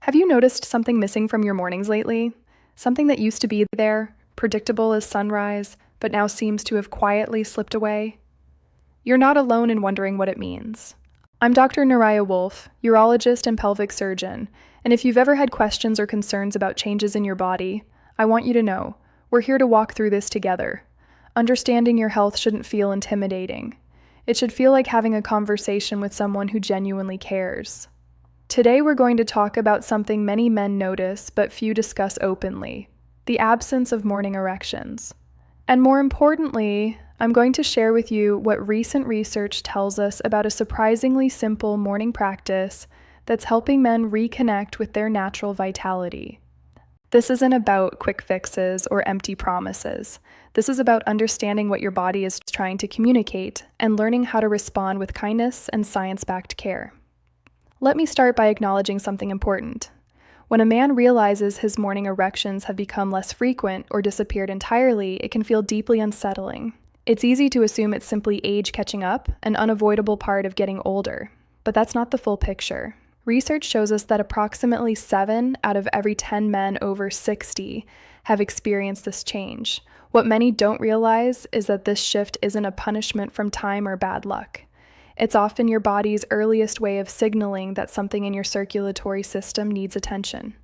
Have you noticed something missing from your mornings lately? Something that used to be there, predictable as sunrise, but now seems to have quietly slipped away? You're not alone in wondering what it means. I'm Dr. Naraya Wolf, urologist and pelvic surgeon, and if you've ever had questions or concerns about changes in your body, I want you to know we're here to walk through this together. Understanding your health shouldn't feel intimidating. It should feel like having a conversation with someone who genuinely cares. Today we're going to talk about something many men notice but few discuss openly: the absence of morning erections. And more importantly, I'm going to share with you what recent research tells us about a surprisingly simple morning practice that's helping men reconnect with their natural vitality. This isn't about quick fixes or empty promises. This is about understanding what your body is trying to communicate and learning how to respond with kindness and science-backed care. Let me start by acknowledging something important. When a man realizes his morning erections have become less frequent or disappeared entirely, it can feel deeply unsettling. It's easy to assume it's simply age catching up, an unavoidable part of getting older. But that's not the full picture. Research shows us that approximately 7 out of every 10 men over 60 have experienced this change. What many don't realize is that this shift isn't a punishment from time or bad luck. It's often your body's earliest way of signaling that something in your circulatory system needs attention.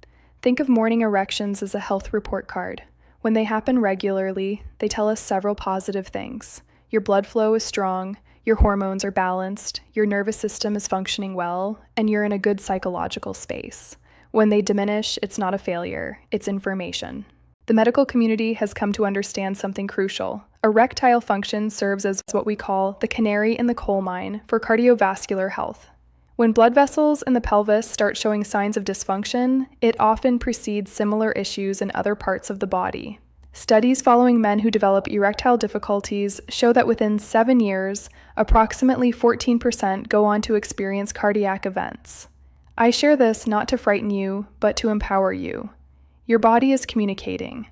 Think of morning erections as a health report card. When they happen regularly, they tell us several positive things. Your blood flow is strong, your hormones are balanced, your nervous system is functioning well, and you're in a good psychological space. When they diminish, it's not a failure, it's information. The medical community has come to understand something crucial. Erectile function serves as what we call the canary in the coal mine for cardiovascular health. When blood vessels in the pelvis start showing signs of dysfunction, it often precedes similar issues in other parts of the body. Studies following men who develop erectile difficulties show that within 7 years, approximately 14% go on to experience cardiac events. I share this not to frighten you, but to empower you. Your body is communicating.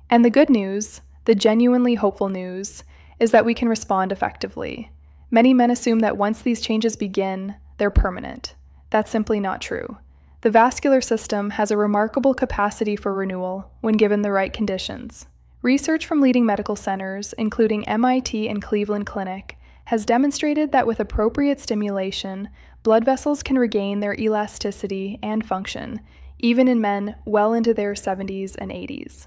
And the good news, the genuinely hopeful news, is that we can respond effectively. Many men assume that once these changes begin, they're permanent. That's simply not true. The vascular system has a remarkable capacity for renewal when given the right conditions. Research from leading medical centers, including MIT and Cleveland Clinic, has demonstrated that with appropriate stimulation, blood vessels can regain their elasticity and function, even in men well into their 70s and 80s.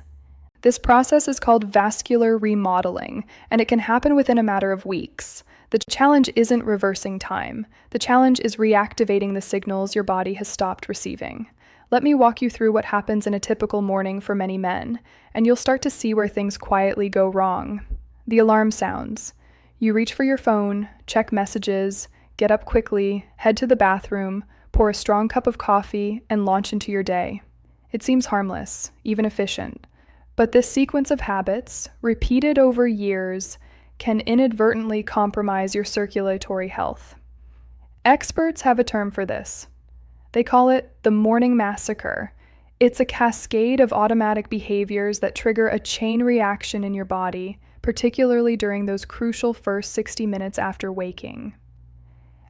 This process is called vascular remodeling, and it can happen within a matter of weeks. The challenge isn't reversing time. The challenge is reactivating the signals your body has stopped receiving. Let me walk you through what happens in a typical morning for many men, and you'll start to see where things quietly go wrong. The alarm sounds. You reach for your phone, check messages, get up quickly, head to the bathroom, pour a strong cup of coffee, and launch into your day. It seems harmless, even efficient. But this sequence of habits, repeated over years, can inadvertently compromise your circulatory health. Experts have a term for this. They call it the morning massacre. It's a cascade of automatic behaviors that trigger a chain reaction in your body, particularly during those crucial first 60 minutes after waking.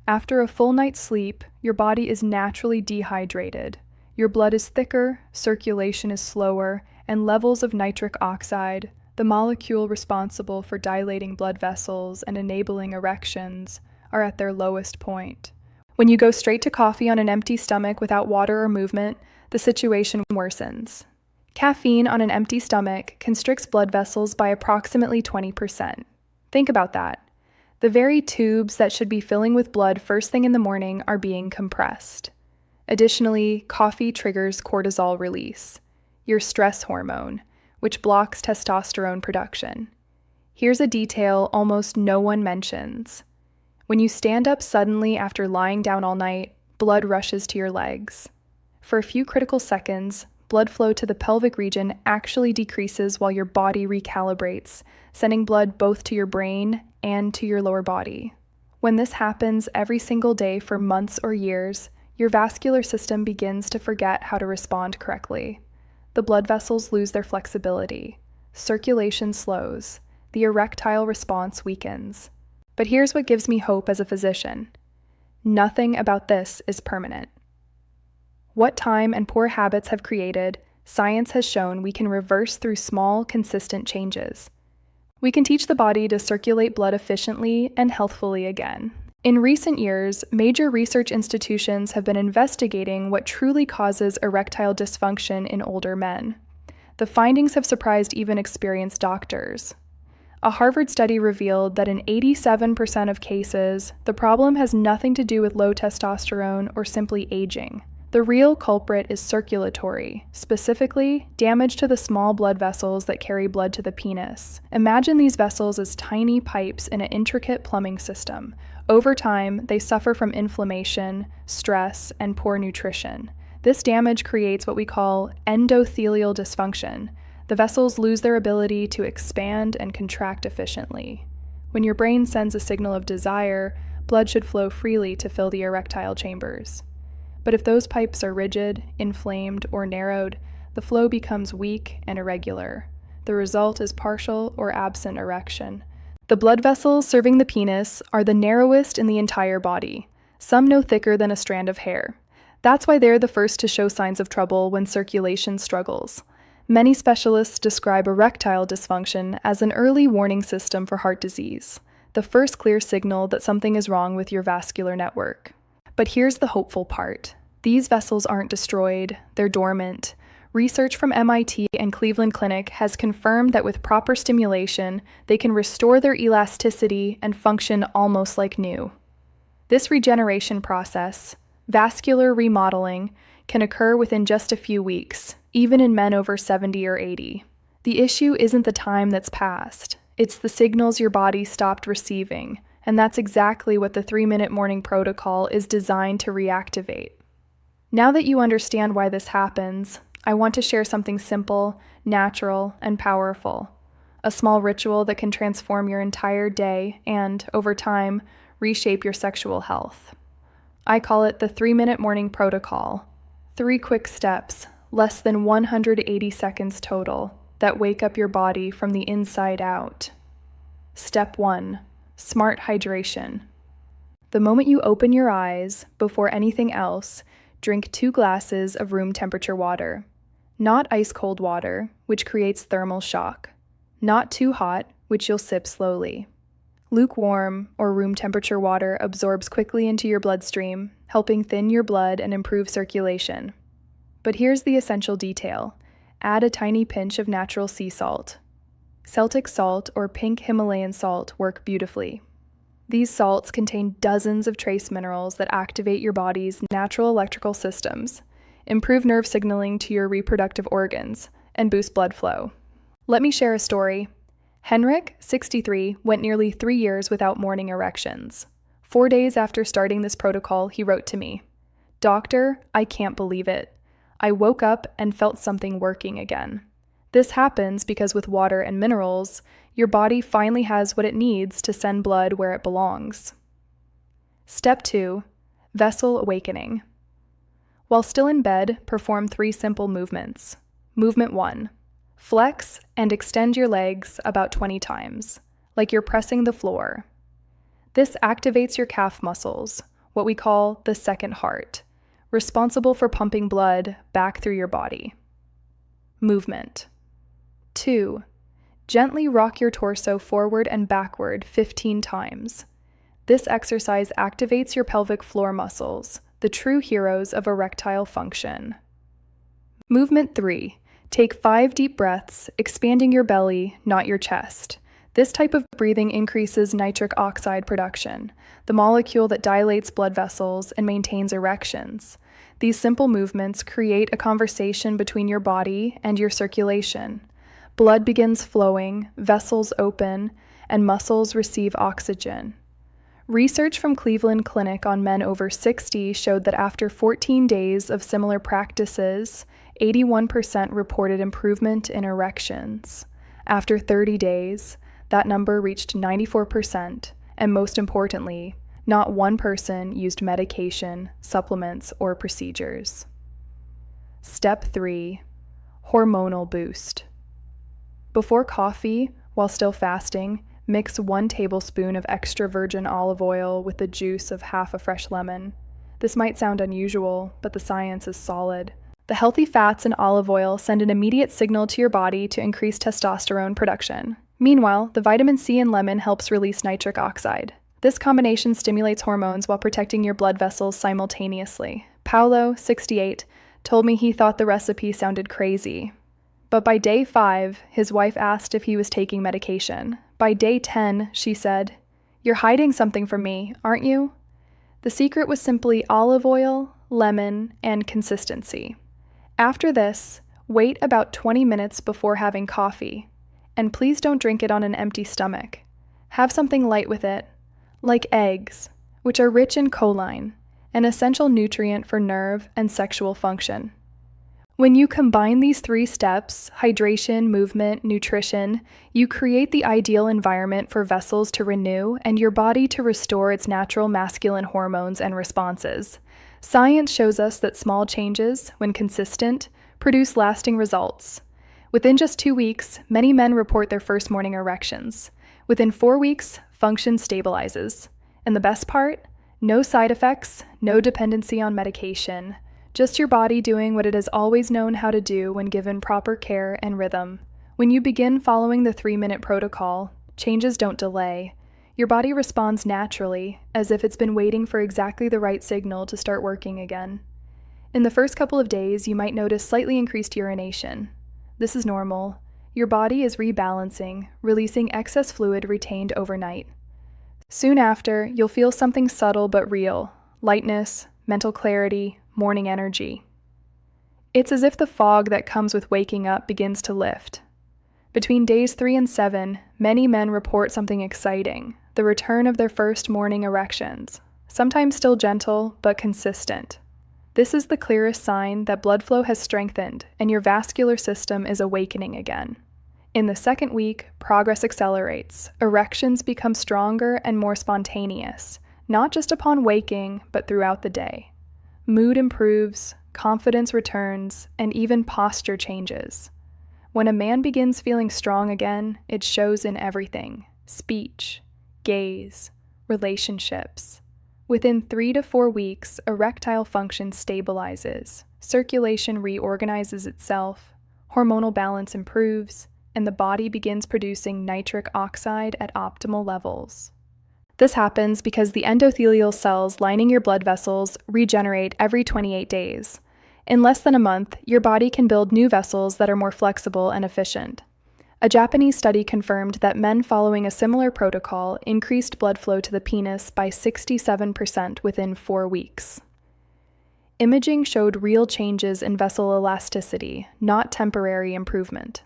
After a full night's sleep, your body is naturally dehydrated. Your blood is thicker, circulation is slower, and levels of nitric oxide, the molecule responsible for dilating blood vessels and enabling erections, are at their lowest point. When you go straight to coffee on an empty stomach without water or movement, the situation worsens. Caffeine on an empty stomach constricts blood vessels by approximately 20%. Think about that. The very tubes that should be filling with blood first thing in the morning are being compressed. Additionally, coffee triggers cortisol release, your stress hormone, which blocks testosterone production. Here's a detail almost no one mentions. When you stand up suddenly after lying down all night, blood rushes to your legs. For a few critical seconds, blood flow to the pelvic region actually decreases while your body recalibrates, sending blood both to your brain and to your lower body. When this happens every single day for months or years, your vascular system begins to forget how to respond correctly. The blood vessels lose their flexibility. Circulation slows. The erectile response weakens. But here's what gives me hope as a physician. Nothing about this is permanent. What time and poor habits have created, science has shown we can reverse through small, consistent changes. We can teach the body to circulate blood efficiently and healthfully again. In recent years, major research institutions have been investigating what truly causes erectile dysfunction in older men. The findings have surprised even experienced doctors. A Harvard study revealed that in 87% of cases, the problem has nothing to do with low testosterone or simply aging. The real culprit is circulatory, specifically damage to the small blood vessels that carry blood to the penis. Imagine these vessels as tiny pipes in an intricate plumbing system. Over time, they suffer from inflammation, stress, and poor nutrition. This damage creates what we call endothelial dysfunction. The vessels lose their ability to expand and contract efficiently. When your brain sends a signal of desire, blood should flow freely to fill the erectile chambers. But if those pipes are rigid, inflamed, or narrowed, the flow becomes weak and irregular. The result is partial or absent erection. The blood vessels serving the penis are the narrowest in the entire body, some no thicker than a strand of hair. That's why they're the first to show signs of trouble when circulation struggles. Many specialists describe erectile dysfunction as an early warning system for heart disease, the first clear signal that something is wrong with your vascular network. But here's the hopeful part. These vessels aren't destroyed, they're dormant. Research from MIT and Cleveland Clinic has confirmed that with proper stimulation, they can restore their elasticity and function almost like new. This regeneration process, vascular remodeling, can occur within just a few weeks, even in men over 70 or 80. The issue isn't the time that's passed, it's the signals your body stopped receiving, and that's exactly what the 3-minute morning protocol is designed to reactivate. Now that you understand why this happens, I want to share something simple, natural, and powerful. A small ritual that can transform your entire day and, over time, reshape your sexual health. I call it the 3-minute morning protocol. 3 quick steps, less than 180 seconds total, that wake up your body from the inside out. Step 1. Smart hydration. The moment you open your eyes, before anything else, drink 2 glasses of room temperature water. Not ice-cold water, which creates thermal shock. Not too hot, which you'll sip slowly. Lukewarm or room temperature water absorbs quickly into your bloodstream, helping thin your blood and improve circulation. But here's the essential detail. Add a tiny pinch of natural sea salt. Celtic salt or pink Himalayan salt work beautifully. These salts contain dozens of trace minerals that activate your body's natural electrical systems, improve nerve signaling to your reproductive organs, and boost blood flow. Let me share a story. Henrik, 63, went nearly 3 years without morning erections. 4 days after starting this protocol, he wrote to me, "Doctor, I can't believe it. I woke up and felt something working again." This happens because with water and minerals, your body finally has what it needs to send blood where it belongs. Step 2. Vessel awakening. While still in bed, perform 3 simple movements. Movement 1. Flex and extend your legs about 20 times, like you're pressing the floor. This activates your calf muscles, what we call the second heart, responsible for pumping blood back through your body. Movement 2. Gently rock your torso forward and backward 15 times. This exercise activates your pelvic floor muscles, the true heroes of erectile function. Movement 3. Take 5 deep breaths, expanding your belly, not your chest. This type of breathing increases nitric oxide production, the molecule that dilates blood vessels and maintains erections. These simple movements create a conversation between your body and your circulation. Blood begins flowing, vessels open, and muscles receive oxygen. Research from Cleveland Clinic on men over 60 showed that after 14 days of similar practices, 81% reported improvement in erections. After 30 days, that number reached 94%, and most importantly, not one person used medication, supplements, or procedures. Step 3. Hormonal boost. Before coffee, while still fasting, mix 1 tablespoon of extra virgin olive oil with the juice of half a fresh lemon. This might sound unusual, but the science is solid. The healthy fats in olive oil send an immediate signal to your body to increase testosterone production. Meanwhile, the vitamin C in lemon helps release nitric oxide. This combination stimulates hormones while protecting your blood vessels simultaneously. Paolo, 68, told me he thought the recipe sounded crazy. But by day 5, his wife asked if he was taking medication. By day 10, she said, "You're hiding something from me, aren't you?" The secret was simply olive oil, lemon, and consistency. After this, wait about 20 minutes before having coffee. And please don't drink it on an empty stomach. Have something light with it, like eggs, which are rich in choline, an essential nutrient for nerve and sexual function. When you combine these 3 steps, hydration, movement, nutrition, you create the ideal environment for vessels to renew and your body to restore its natural masculine hormones and responses. Science shows us that small changes, when consistent, produce lasting results. Within just 2 weeks, many men report their first morning erections. Within 4 weeks, function stabilizes. And the best part? No side effects, no dependency on medication. Just your body doing what it has always known how to do when given proper care and rhythm. When you begin following the 3-minute protocol, changes don't delay. Your body responds naturally, as if it's been waiting for exactly the right signal to start working again. In the first couple of days, you might notice slightly increased urination. This is normal. Your body is rebalancing, releasing excess fluid retained overnight. Soon after, you'll feel something subtle but real: lightness, mental clarity, morning energy. It's as if the fog that comes with waking up begins to lift. Between days 3 and 7, many men report something exciting: the return of their first morning erections, sometimes still gentle but consistent. This is the clearest sign that blood flow has strengthened and your vascular system is awakening again. In the second week, progress accelerates. Erections become stronger and more spontaneous, not just upon waking, but throughout the day. Mood improves, confidence returns, and even posture changes. When a man begins feeling strong again, it shows in everything: speech, gaze, relationships. Within 3 to 4 weeks, erectile function stabilizes, circulation reorganizes itself, hormonal balance improves, and the body begins producing nitric oxide at optimal levels. This happens because the endothelial cells lining your blood vessels regenerate every 28 days. In less than a month, your body can build new vessels that are more flexible and efficient. A Japanese study confirmed that men following a similar protocol increased blood flow to the penis by 67% within 4 weeks. Imaging showed real changes in vessel elasticity, not temporary improvement.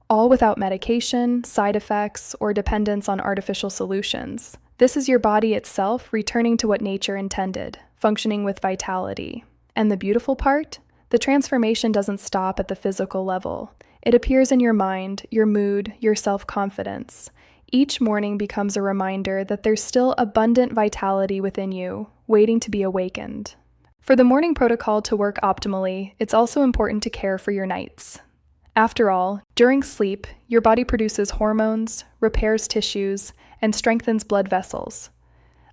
All without medication, side effects, or dependence on artificial solutions. This is your body itself returning to what nature intended, functioning with vitality. And the beautiful part? The transformation doesn't stop at the physical level. It appears in your mind, your mood, your self-confidence. Each morning becomes a reminder that there's still abundant vitality within you, waiting to be awakened. For the morning protocol to work optimally, it's also important to care for your nights. After all, during sleep, your body produces hormones, repairs tissues, and strengthens blood vessels.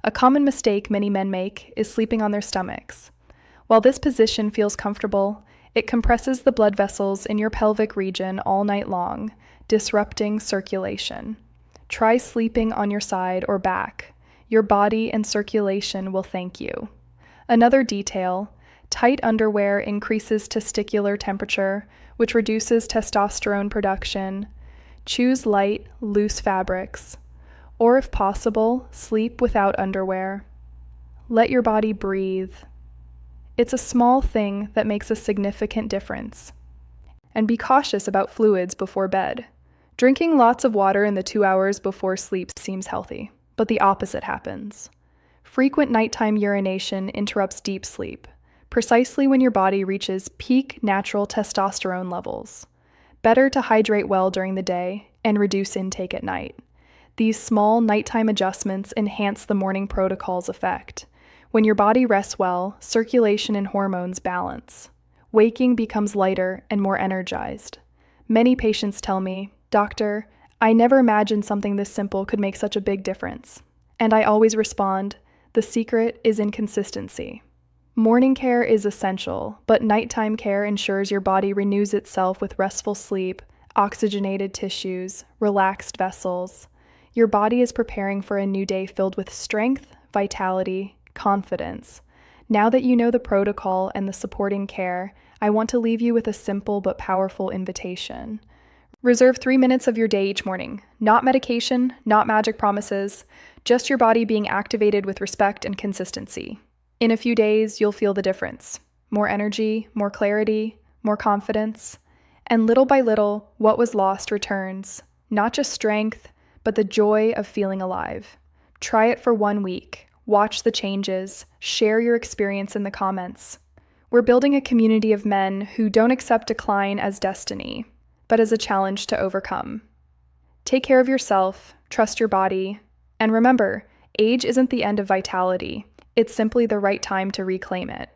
A common mistake many men make is sleeping on their stomachs. While this position feels comfortable, it compresses the blood vessels in your pelvic region all night long, disrupting circulation. Try sleeping on your side or back. Your body and circulation will thank you. Another detail: tight underwear increases testicular temperature, which reduces testosterone production. Choose light, loose fabrics. Or if possible, sleep without underwear. Let your body breathe. It's a small thing that makes a significant difference. And be cautious about fluids before bed. Drinking lots of water in the 2 hours before sleep seems healthy, but the opposite happens. Frequent nighttime urination interrupts deep sleep, precisely when your body reaches peak natural testosterone levels. Better to hydrate well during the day and reduce intake at night. These small nighttime adjustments enhance the morning protocol's effect. When your body rests well, circulation and hormones balance. Waking becomes lighter and more energized. Many patients tell me, "Doctor, I never imagined something this simple could make such a big difference." And I always respond, the secret is in consistency. Morning care is essential, but nighttime care ensures your body renews itself with restful sleep, oxygenated tissues, relaxed vessels. Your body is preparing for a new day filled with strength, vitality, confidence. Now that you know the protocol and the supporting care, I want to leave you with a simple but powerful invitation. Reserve 3 minutes of your day each morning. Not medication, not magic promises, just your body being activated with respect and consistency. In a few days, you'll feel the difference. More energy, more clarity, more confidence. And little by little, what was lost returns. Not just strength, but the joy of feeling alive. Try it for 1 week. Watch the changes. Share your experience in the comments. We're building a community of men who don't accept decline as destiny, but as a challenge to overcome. Take care of yourself, trust your body, and remember, age isn't the end of vitality. It's simply the right time to reclaim it.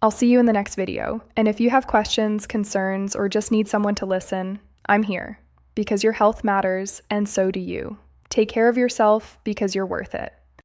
I'll see you in the next video, and if you have questions, concerns, or just need someone to listen, I'm here, because your health matters, and so do you. Take care of yourself because you're worth it.